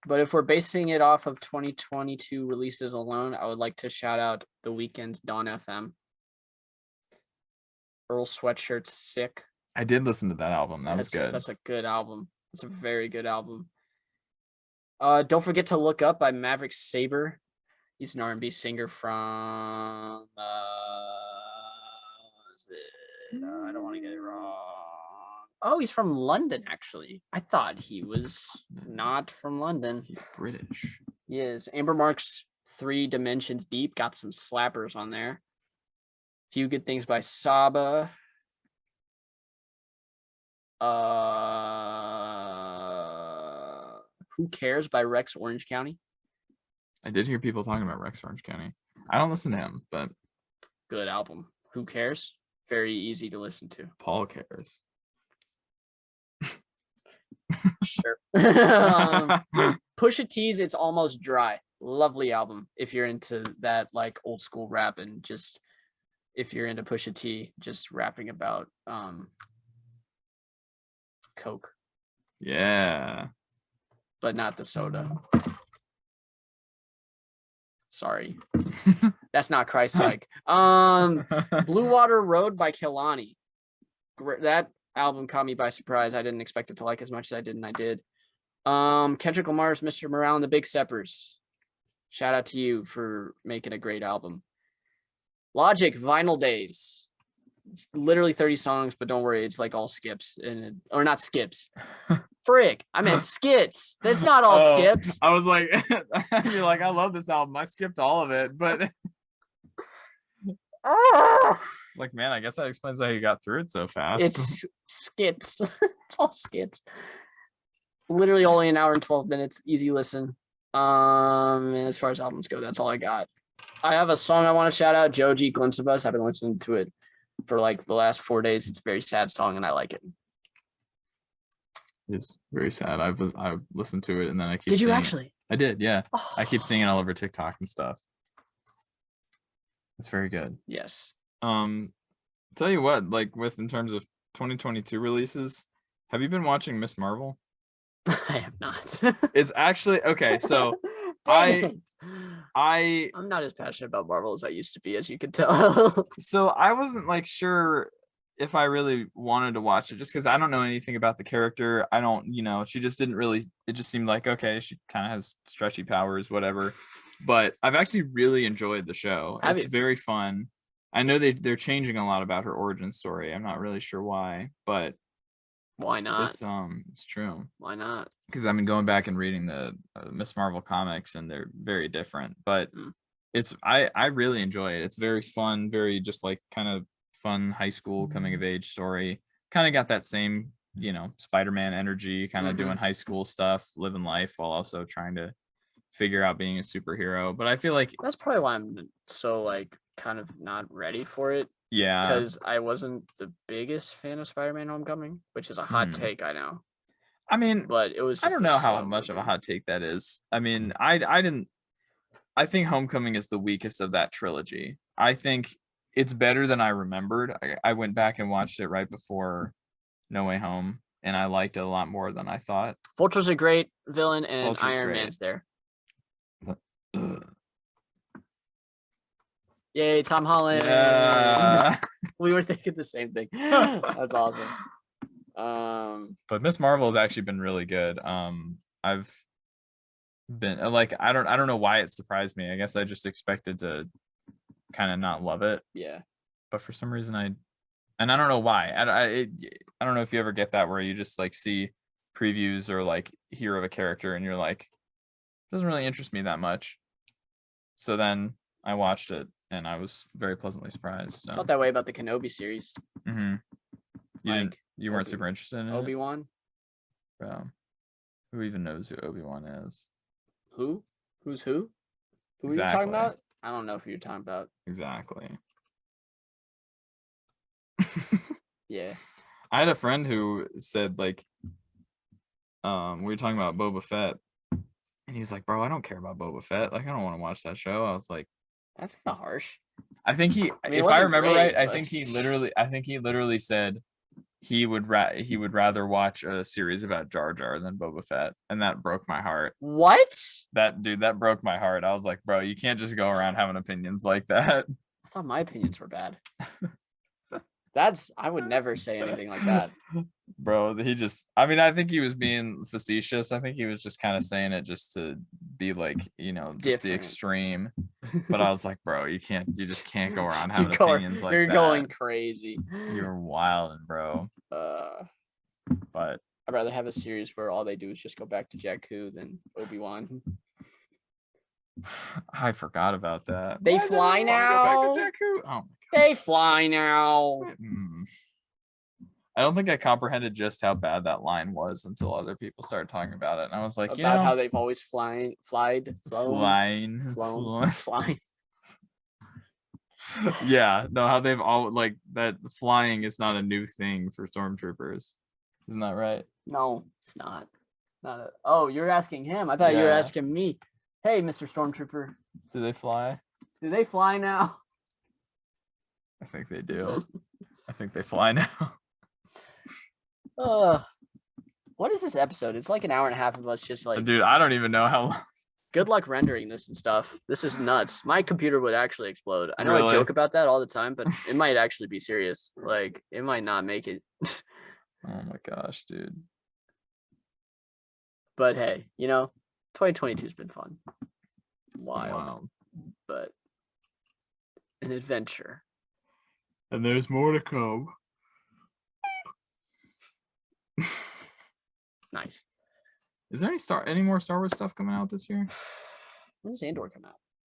But if we're basing it off of 2022 releases alone, I would like to shout out The Weeknd's Dawn FM. Earl Sweatshirt's Sick. I did listen to that album. That was good. That's a good album. It's a very good album. Don't forget to look up by Maverick Sabre. He's an R&B singer from I don't want to get it wrong. Oh, he's from London, actually. I thought he was not from London. He's British. He is. Amber Mark's 3 Dimensions Deep got some slappers on there. Few Good Things by Saba. Who Cares by Rex Orange County. I did hear people talking about Rex Orange County. I don't listen to him, but good album. Who Cares? Very easy to listen to. Paul cares. Sure. Pusha T's It's Almost Dry. Lovely album. If you're into that like old school rap and just if you're into Pusha T, just rapping about Coke. Yeah. But not the soda. Sorry. That's not Christ-like. Blue Water Road by Kehlani. That album caught me by surprise. I didn't expect it to like as much as I did, and I did. Kendrick Lamar's Mr. Morale and the Big Steppers. Shout out to you for making a great album. Logic, Vinyl Days. It's literally 30 songs, but don't worry, it's like all skips or not skips. Frick, I meant skits. That's not all skips. I was like, you're like, I love this album. I skipped all of it, but it's like, man, I guess that explains how you got through it so fast. It's skits. It's all skits. Literally only an hour and 12 minutes. Easy listen. And as far as albums go, that's all I got. I have a song I want to shout out, Joji, Glimpse of Us. I've been listening to it for like the last 4 days. It's a very sad song and I like it. It's very sad. I've listened to it and then I keep. Did you seeing actually? It. I did, yeah. Oh. I keep seeing it all over TikTok and stuff. It's very good. Yes. Tell you what, like in terms of 2022 releases, have you been watching Miss Marvel? I have not. It's actually okay. So I'm not as passionate about Marvel as I used to be, as you can tell. So I wasn't like sure if I really wanted to watch it just because I don't know anything about the character. I don't, she just didn't really, it just seemed like, okay, she kind of has stretchy powers, whatever. But I've actually really enjoyed the show. It's very fun. I know they're changing a lot about her origin story. I'm not really sure why, but why not? It's true. Why not? Because I've been going back and reading the Miss Marvel comics and they're very different, but I really enjoy it. It's very fun, very just like kind of fun high school coming of age story. Kind of got that same, Spider-Man energy, kind of doing high school stuff, living life while also trying to figure out being a superhero. But I feel like that's probably why I'm so like kind of not ready for it. Yeah, because I wasn't the biggest fan of Spider-Man Homecoming, which is a hot take, I know. I mean, but it was. I don't know how much of a hot take that is. I mean, I think Homecoming is the weakest of that trilogy. I think it's better than I remembered. I went back and watched it right before No Way Home, and I liked it a lot more than I thought. Vulture's a great villain, and Iron Man's there. Yay, Tom Holland. Yeah. We were thinking the same thing. That's awesome. But Miss Marvel has actually been really good. I've been like, I don't know why it surprised me. I guess I just expected to kind of not love it. Yeah. But for some reason I don't know why. I don't know if you ever get that where you just like see previews or like hear of a character and you're like, it doesn't really interest me that much. So then I watched it and I was very pleasantly surprised. So. I felt that way about the Kenobi series. You weren't super interested in Obi-Wan? Bro, who even knows who Obi-Wan is? Who? Who's who? Who are you talking about? I don't know who you're talking about. Exactly. Yeah. I had a friend who said like, we were talking about Boba Fett, and he was like, "Bro, I don't care about Boba Fett. Like, I don't want to watch that show." I was like, "That's kind of harsh." I think if I remember right, I think he literally said he would rather watch a series about Jar Jar than Boba Fett, and that broke my heart. What? That broke my heart. I was like, bro, you can't just go around having opinions like that. I thought my opinions were bad. I would never say anything like that. Bro, I mean, I think he was being facetious. I think he was just kind of saying it just to be like, just the Different. extreme. But I was like, bro, you just can't go around having You're going- opinions like You're that. going crazy. You're wilding, bro. But I'd rather have a series where all they do is just go back to Jakku than Obi-Wan. I forgot about that. They Why does fly everyone wanna go back now? to Jakku? Oh my They fly now. God. I don't think I comprehended just how bad that line was until other people started talking about it. And I was like, About how they've always flown. flying. Yeah, no, how they've all like that flying is not a new thing for stormtroopers. Isn't that right? No, it's not. Oh, you're asking him. I thought you were Yeah. asking me. Hey, Mr. Stormtrooper, Do they fly? do they fly now? I think they do. I think they fly now. What is this episode? It's like an hour and a half of us just like, Dude, I don't even know how long. good luck rendering this and stuff. This is nuts. My computer would actually explode. I know I Really? joke about that all the time, but it might actually be serious. Like, it might not make it. Oh my gosh, dude. But hey, 2022 has been fun. It's been Wild, but an adventure. And there's more to come. Nice. Is there any more Star Wars stuff coming out this year? When does Andor come out?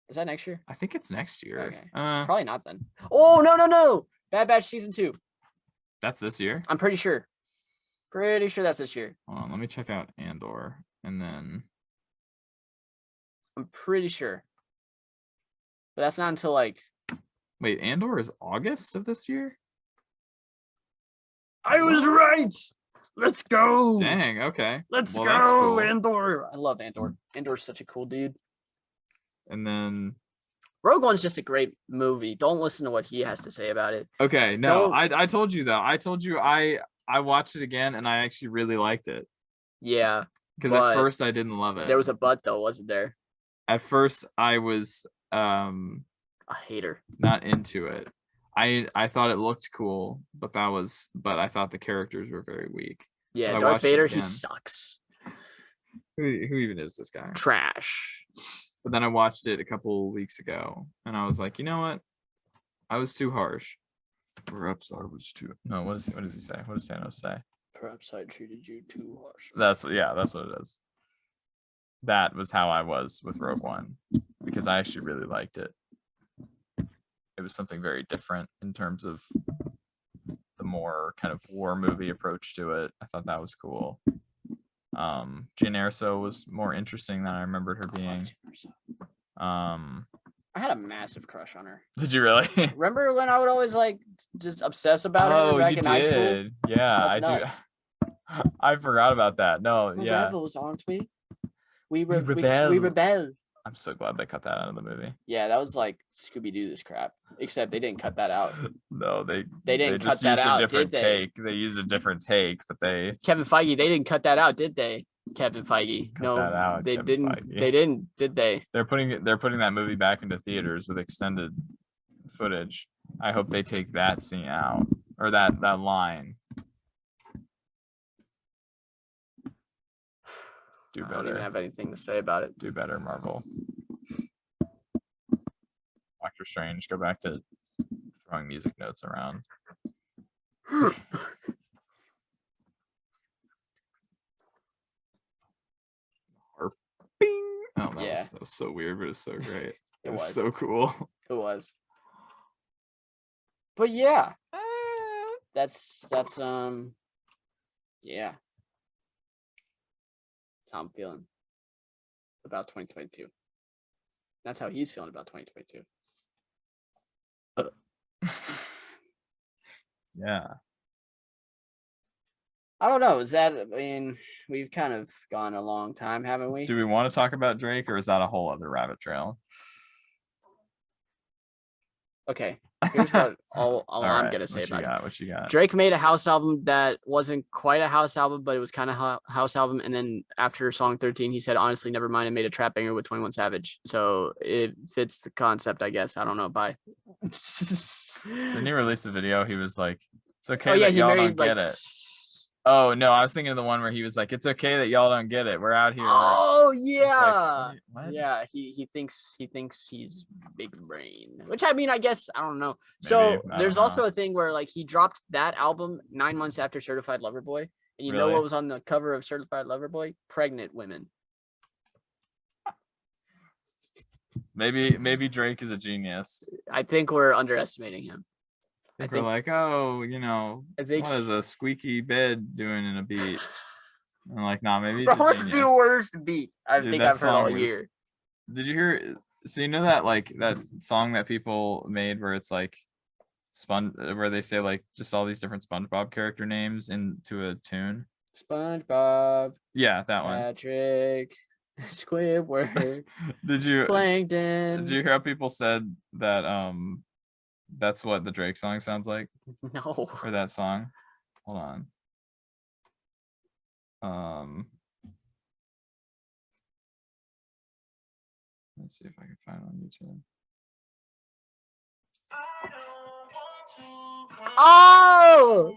Is that next year? I think it's next year. Okay. Uh, Probably not then. Oh, no. Bad Batch season 2. that's this year. I'm pretty sure. Pretty sure that's this year. Hold on, let me check out Andor, and then I'm pretty sure. But that's not until like. wait, Andor is August of this year. I was right. Let's go. Dang. Okay. Let's Well, go, that's cool. Andor. I love Andor. Andor's such a cool dude. And then Rogue One's just a great movie. Don't listen to what he has to say about it. okay, no, Don't- I told you though. I told you I watched it again and I actually really liked it Yeah. because at But first I didn't love it. There was a but though, wasn't there? At first I was A hater. not into it. I thought it looked cool, but I thought the characters were very weak. Yeah, I Darth watched it Vader, he again. sucks. Who even is this guy? Trash. But then I watched it a couple weeks ago and I was like, you know what? I was too harsh. Perhaps I was too. No, what does he say? What does Thanos say? Perhaps I treated you too harsh. That's what it is. That was how I was with Rogue One because I actually really liked it. It was something very different in terms of the more kind of war movie approach to it. I thought that was cool. Jyn Erso was more interesting than I remembered her being. I had a massive crush on her. Did you really? Remember when I would always like just obsess about her Oh, back you in high school? did. Yeah, That's I nuts. do. I forgot about that. No, We're yeah. rebels, aren't we? We rebel. rebel. I'm so glad they cut that out of the movie. Yeah, that was like Scooby-Doo this crap. Except they didn't cut that out. No, they didn't just cut that used out, a different did they? take. They used a different take, but they Kevin Feige, they didn't cut that out, did they? Kevin Feige. Cut No, that out, they Kevin didn't. Feige. They didn't, did they? they're putting that movie back into theaters with extended footage. I hope they take that scene out or that line. Do I don't even better. have anything to say about it. Do better, Marvel. Doctor Strange, go back to throwing music notes around. Bing. Oh, that was so weird, but it was so great. It was so cool. It was. But yeah. That's yeah. That's how I'm feeling about 2022. That's how he's feeling about 2022. Yeah. I don't know. We've kind of gone a long time, haven't we? Do we want to talk about Drake or is that a whole other rabbit trail? Okay, here's what all All I'm right, gonna say what you about it. got? What you got? Drake made a house album that wasn't quite a house album, but it was kind of house album. And then after song 13, he said, honestly, never mind, and made a trap banger with 21 Savage. So it fits the concept, I guess. I don't know. Bye. Didn't he release a video? He was like, "It's okay Oh, yeah, that he y'all don't married like. get it." Oh no, I was thinking of the one where he was like, "It's okay that y'all don't get it. We're out here." Oh It's yeah, like, what? yeah. He thinks he's big brain, which I mean, I guess I don't know. Maybe, So I don't there's know. also a thing where like he dropped that album 9 months after Certified Lover Boy, and you know Really? what was on the cover of Certified Lover Boy? Pregnant women. Maybe Drake is a genius. I think we're underestimating him. I think we're like, oh, you know, I think what is a squeaky bed doing in a beat? I'm like, nah, maybe he's that a was the genius. worst beat I Dude, think that I've heard all song was- year. Did you hear? So you know that like that song that people made where it's like where they say like just all these different SpongeBob character names into a tune. SpongeBob, Yeah, that one. Patrick, Squidward, Did you Plankton. Did you hear how people said that that's what the Drake song sounds like? No. Or that song? Hold on. Let's see if I can find it on YouTube. Oh!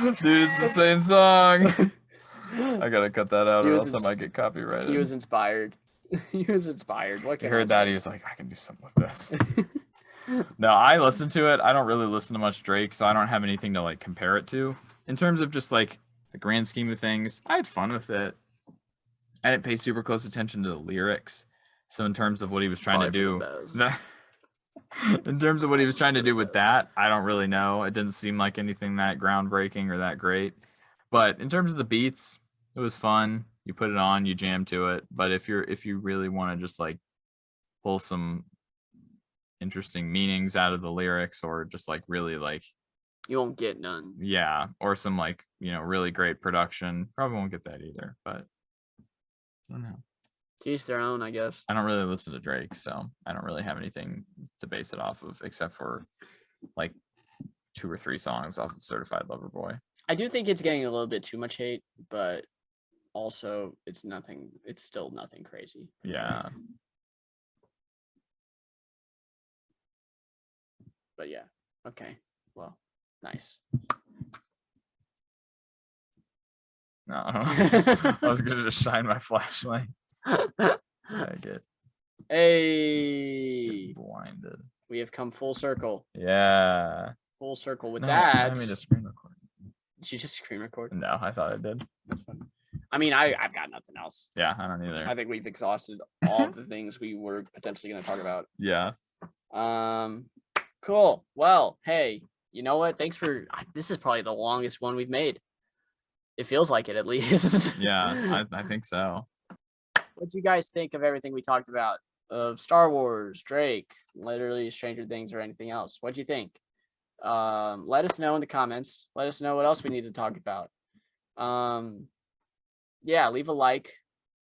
Dude, dude, it's the same song. I gotta cut that out, or else I might get copyrighted. He was inspired. He was inspired. What He can heard that, he was like, I can do something with this. No, I listened to it. I don't really listen to much Drake, so I don't have anything to like compare it to. In terms of just like the grand scheme of things, I had fun with it. I didn't pay super close attention to the lyrics. So in terms of what he was trying to do, in terms of what he was trying to do with that, I don't really know. It didn't seem like anything that groundbreaking or that great. But in terms of the beats, it was fun. You put it on, you jam to it. But if you really want to just like pull some interesting meanings out of the lyrics, or just like really like, you won't get none. Yeah, or some like, you know, really great production, probably won't get that either. But I don't know. To each their own, I guess. I don't really listen to Drake, so I don't really have anything to base it off of, except for like 2 or 3 songs off of Certified Lover Boy. I do think it's getting a little bit too much hate, but also it's still nothing crazy. Yeah. But yeah. Okay. Well, nice. No. I was gonna just shine my flashlight. I get Hey, blinded. we have come full circle. Yeah. Full circle with No, that. I mean, just screen record. Did you just screen record? No, I thought I did. I mean, I've got nothing else. Yeah, I don't either. I think we've exhausted all of the things we were potentially going to talk about. Yeah. Cool. Well, hey, you know what? Thanks for this is probably the longest one we've made. It feels like it, at least. Yeah, I think so. What do you guys think of everything we talked about? Of Star Wars, Drake, literally Stranger Things, or anything else? What do you think? Let us know in the comments. Let us know what else we need to talk about. Yeah, leave a like,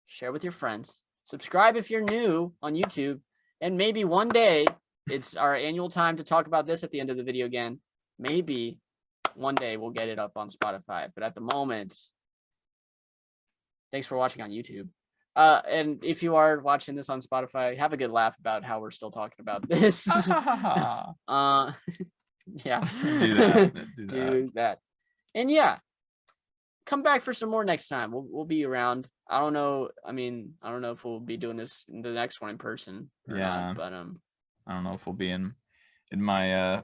share with your friends, subscribe if you're new on YouTube, and maybe one day, it's our annual time to talk about this at the end of the video again. Maybe one day we'll get it up on Spotify, but at the moment, thanks for watching on YouTube. And if you are watching this on Spotify, have a good laugh about how we're still talking about this. Yeah. Do that. And yeah, come back for some more next time. We'll be around. I don't know. I mean, I don't know if we'll be doing this in the next one in person or not, but I don't know if we'll be in my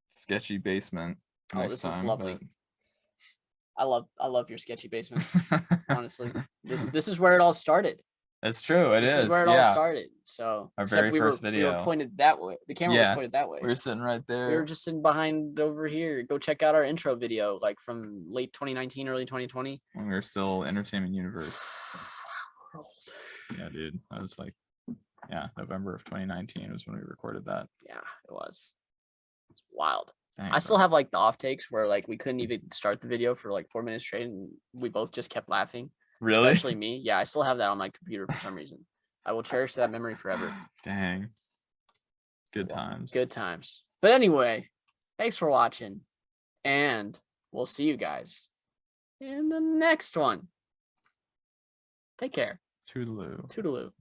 sketchy basement next time. This is lovely. But... I love your sketchy basement. Honestly, this is where it all started. That's true. This is where it all started. So our very first video. We were pointed that way. The camera was pointed that way. We were sitting right there. We were just sitting behind over here. Go check out our intro video, like from late 2019, early 2020. When we were still Entertainment Universe. Yeah, dude. I was like, November of 2019 was when we recorded that. Yeah, it was. It's wild. Dang, I still bro. have like the off takes where like we couldn't even start the video for like 4 minutes straight, and we both just kept laughing. Really? Especially me. Yeah, I still have that on my computer for some reason. I will cherish that memory forever. Dang. Good times. Good times. But anyway, thanks for watching, and we'll see you guys in the next one. Take care. Toodaloo. Toodaloo.